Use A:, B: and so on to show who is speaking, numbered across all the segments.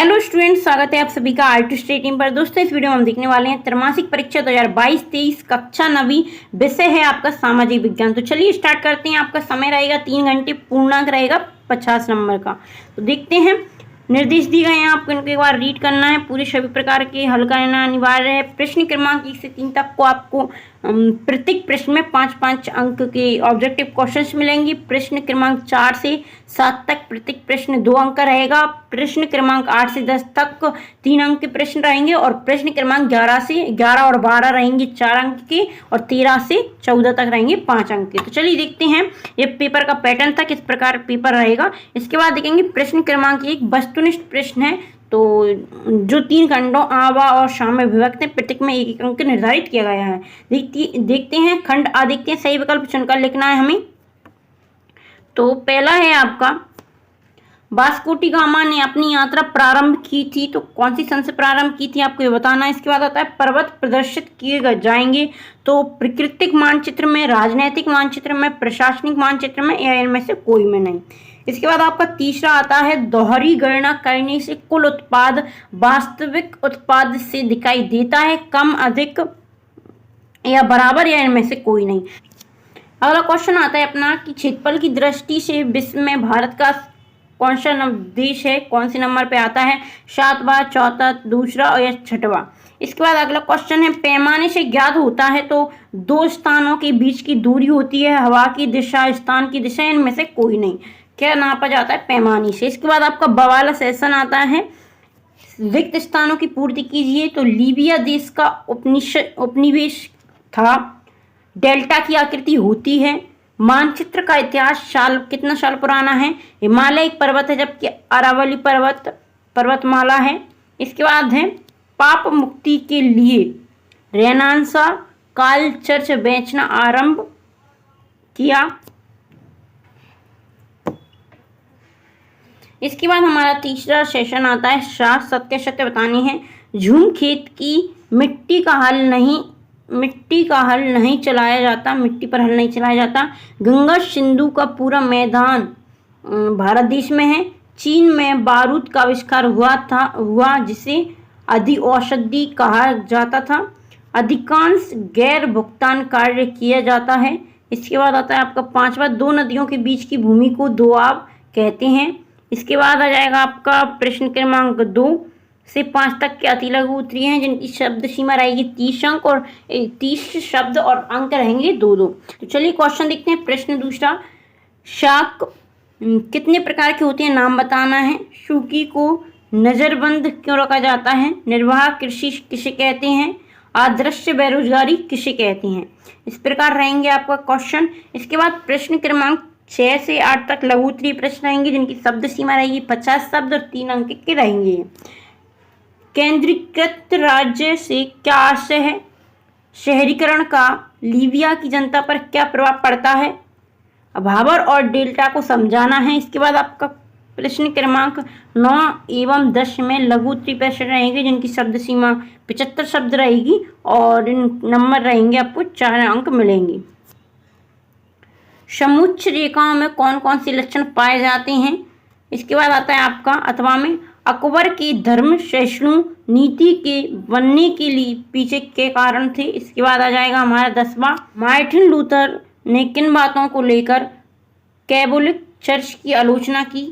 A: Hello students, स्वागत है आप सभी का आर टू स्टेट टीम पर। दोस्तों, इस वीडियो में हम देखने वाले हैं त्रैमासिक परीक्षा 2022-23 कक्षा 9वीं। विषय है आपका सामाजिक विज्ञान। तो चलिए स्टार्ट करते हैं। आपका समय रहेगा 3 घंटे, पूर्णांक रहेगा 50 नंबर का। तो देखते हैं, निर्देश दिए गए हैं आपको, इनको एक बार रीड करना है। पूरे सभी प्रकार के हल करना अनिवार्य है। प्रश्न क्रमांक 1 से 3 तक को आपको प्रत्येक प्रश्न में 5-5 अंक के ऑब्जेक्टिव क्वेश्चंस मिलेंगे। प्रश्न क्रमांक 4 से 7 तक प्रत्येक प्रश्न 2 अंक का रहेगा। प्रश्न क्रमांक 8 से 10 तक 3 अंक के प्रश्न रहेंगे और प्रश्न क्रमांक 11 और 12 रहेंगे 4 अंक के और 13 से 14 तक रहेंगे 5 अंक के। तो चलिए देखते हैं ये पेपर का पैटर्न था, किस प्रकार पेपर रहेगा। इसके बाद देखेंगे प्रश्न क्रमांक 1 वस्तुनिष्ठ प्रश्न है। तो जो 3 खंडों आवा और शाम में विभक्त है, प्रत्येक में 1-1 अंक निर्धारित किया गया है। देखते हैं खंड आ, देखते हैं सही विकल्प चुनकर लिखना है हमें। तो पहला है आपका, वास्को डी गामा ने अपनी यात्रा प्रारंभ की थी। तो कौन सी सन से प्रारंभ की थी आपको ये बताना है। इसके बाद आता है पर्वत प्रदर्शित किए जाएंगे। तो प्राकृतिक मानचित्र में, राजनैतिक मानचित्र में, प्रशासनिक मानचित्र में या इनमें से कोई में नहीं। इसके बाद आपका तीसरा आता है, दोहरी गणना करने से कुल उत्पाद वास्तविक उत्पाद से दिखाई देता है, कम, अधिक या बराबर या इनमें से कोई नहीं। अगला क्वेश्चन आता है अपना कि क्षेत्रफल की दृष्टि से विश्व में भारत का कौन सा देश है, कौन से नंबर पे आता है, 7वां, चौथा, दूसरा और या 6वां। इसके बाद अगला क्वेश्चन है, पैमाने से ज्ञात होता है तो 2 स्थानों के बीच की दूरी होती है, हवा की दिशा, स्थान की दिशा, इनमें से कोई नहीं। क्या नापा जाता है? पैमाने से। इसके बाद आपका बवाला सेशन आता है, रिक्त स्थानों की पूर्ति कीजिए। तो लीबिया देश का उपनिवेश था। डेल्टा की आकृति होती है। मानचित्र का इतिहास कितना साल पुराना है। हिमालय एक पर्वत है जबकि अरावली पर्वतमाला है। इसके बाद है, पाप मुक्ति के लिए रेनेसां काल चर्च बेचना आरंभ किया। इसके बाद हमारा तीसरा सेशन आता है, शास्त्र सत्य सत्य बताने हैं। झूम खेत की मिट्टी का हल नहीं चलाया जाता, मिट्टी पर हल नहीं चलाया जाता। गंगा सिंधु का पूरा मैदान भारत देश में है। चीन में बारूद का आविष्कार हुआ जिसे अधि औषधि कहा जाता था। अधिकांश गैर भुगतान कार्य किया जाता है। इसके बाद आता है आपका 5वां, 2 नदियों के बीच की भूमि को दोआब कहते हैं। इसके बाद आ जाएगा आपका प्रश्न क्रमांक 2 से 5 तक के अति लघु उत्तरीय हैं जिनकी शब्द सीमा रहेगी 30 अंक और 30 शब्द और अंक रहेंगे 2-2। तो चलिए क्वेश्चन देखते हैं। प्रश्न दूसरा, शाक कितने प्रकार के होते हैं, नाम बताना है। सूकी को नजरबंद क्यों रखा जाता है। निर्वाह कृषि किसे कहते हैं। आदर्श बेरोजगारी किसे कहते हैं। इस प्रकार रहेंगे आपका क्वेश्चन। इसके बाद प्रश्न क्रमांक 6 से 8 तक लघु उत्तरीय प्रश्न रहेंगे जिनकी शब्द सीमा रहेगी 50 शब्द और 3 अंक के रहेंगे। केंद्रीकृत राज्य से क्या आशय है। शहरीकरण का लीबिया की जनता पर क्या प्रभाव पड़ता है। भाबर और डेल्टा को समझाना है। इसके बाद आपका प्रश्न क्रमांक 9 एवं 10 में लघु उत्तरीय प्रश्न रहेंगे जिनकी शब्द सीमा 75 शब्द रहेगी और इन नंबर रहेंगे आपको 4 अंक मिलेंगे। समुच्च रेखाओं में कौन कौन से लक्षण पाए जाते हैं। इसके बाद आता है आपका अथवा में, अकबर की धर्म सहिष्णु नीति के बनने के लिए पीछे के कारण थे। इसके बाद आ जाएगा हमारा 10वां, मार्टिन लूथर ने किन बातों को लेकर कैथोलिक चर्च की आलोचना की।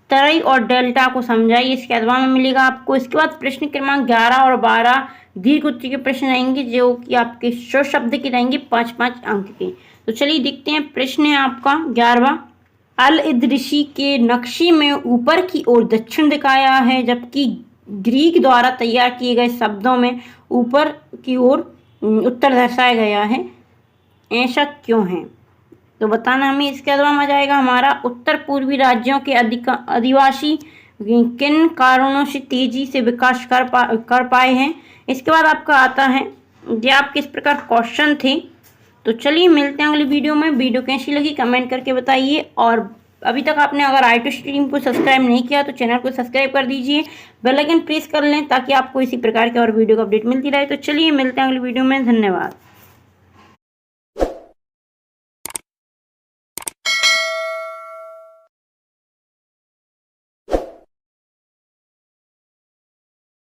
A: तरई और डेल्टा को समझाइए, इसके अथवा में मिलेगा आपको। इसके बाद प्रश्न क्रमांक 11 और 12 दीर्घ उत्तरीय के प्रश्न रहेंगे जो कि आपके 100 शब्द के रहेंगे 5-5 अंक के। तो चलिए देखते हैं। प्रश्न है आपका 11वां, अल इदरिसी के नक्शे में ऊपर की ओर दक्षिण दिखाया है जबकि ग्रीक द्वारा तैयार किए गए शब्दों में ऊपर की ओर उत्तर दर्शाया गया है, ऐसा क्यों है। तो बताना हमें। इसके अलावा आ जाएगा हमारा, उत्तर पूर्वी राज्यों के आदिवासी किन कारणों से तेजी से विकास कर पाए हैं। इसके बाद आपका आता है, ये आपके इस प्रकार क्वेश्चन थे। तो चलिए मिलते हैं अगली वीडियो में। वीडियो कैसी लगी कमेंट करके बताइए और अभी तक आपने अगर आर टू स्टेट टीम को सब्सक्राइब नहीं किया तो चैनल को सब्सक्राइब कर दीजिए, बेल आइकन प्रेस कर लें ताकि आपको इसी प्रकार के और वीडियो का अपडेट मिलती रहे। तो चलिए मिलते हैं अगली वीडियो में। धन्यवाद।